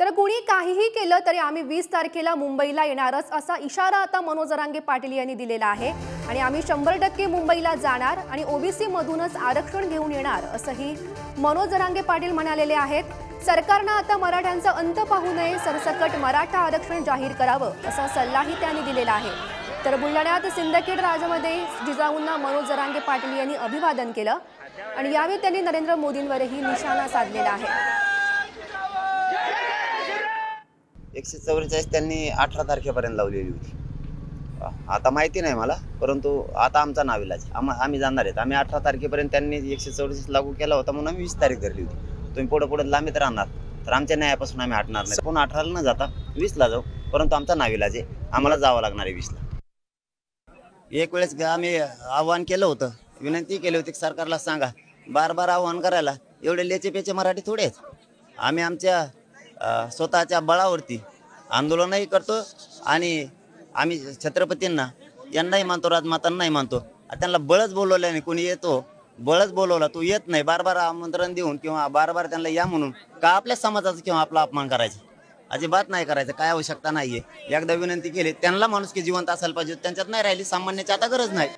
तर कुणी काहीही केलं तरी आम्ही 20 तारखेला मुंबईला येणारच असा इशारा आता मनोज जरांगे पाटील यांनी दिलेला आहे आणि आम्ही 100% मुंबईला जाणार आणि ओबीसी मधूनच आरक्षण घेऊन येणार असंही मनोज जरांगे पाटील म्हणालेले आहेत। सरकारने आता मराठ्यांचा अंत पाहू नये, सरसकट मराठा आरक्षण जाहीर करावं असा सल्लाही त्यांनी दिलेला आहे। तर बुलढाण्यात सिंदखेड राजामध्ये जिजाऊंना मनोज जरांगे पाटील यांनी अभिवादन केलं आणि यावेळी त्यांनी नरेंद्र मोदींवरही निशाणा साधलेला आहे। 144 त्यांनी 18 तारखेपर्यंत लावलेली होती। आता माहिती नाही मला, परंतु आता आमचा नाविलाज आम्ही जाणार आहेत। आम्ही 18 तारखेपर्यंत त्यांनी 144 लागू केला होता म्हणून आम्ही 20 तारीख धरली होती। तुम्ही पुढे लांबीत राहणार तर आमच्या न्यायापासून आम्ही हटणार नाही। पण 18 ला न जाता 20 ला जाऊ, परंतु आमचा नाविलाज आहे, आम्हाला जावं लागणार आहे 20 ला। एक वेळेस आम्ही आव्हान केलं होतं, विनंती केली होती सरकारला सांगा, बार आव्हान करायला एवढे लेचे पेचे मराठी थोडे आहेत। आम्ही आमच्या स्वतःच्या बळावरती आंदोलनही करतो आणि आम्ही छत्रपतींना यांनाही मानतो, राजमातांनाही मानतो। त्यांना बळच बोलवल्याने कोणी येतो, बळच बोलवला तू येत नाही, बार आमंत्रण देऊन किंवा बार त्यांना या म्हणून का आपल्या समाजाचा किंवा आपला अपमान करायचा? अजिबात नाही करायचं, काय आवश्यकता नाहीये। एकदा विनंती केली, त्यांना माणूस की जिवंत असायला पाहिजे, त्यांच्यात नाही राहिली, सामान्याची आता गरज नाही।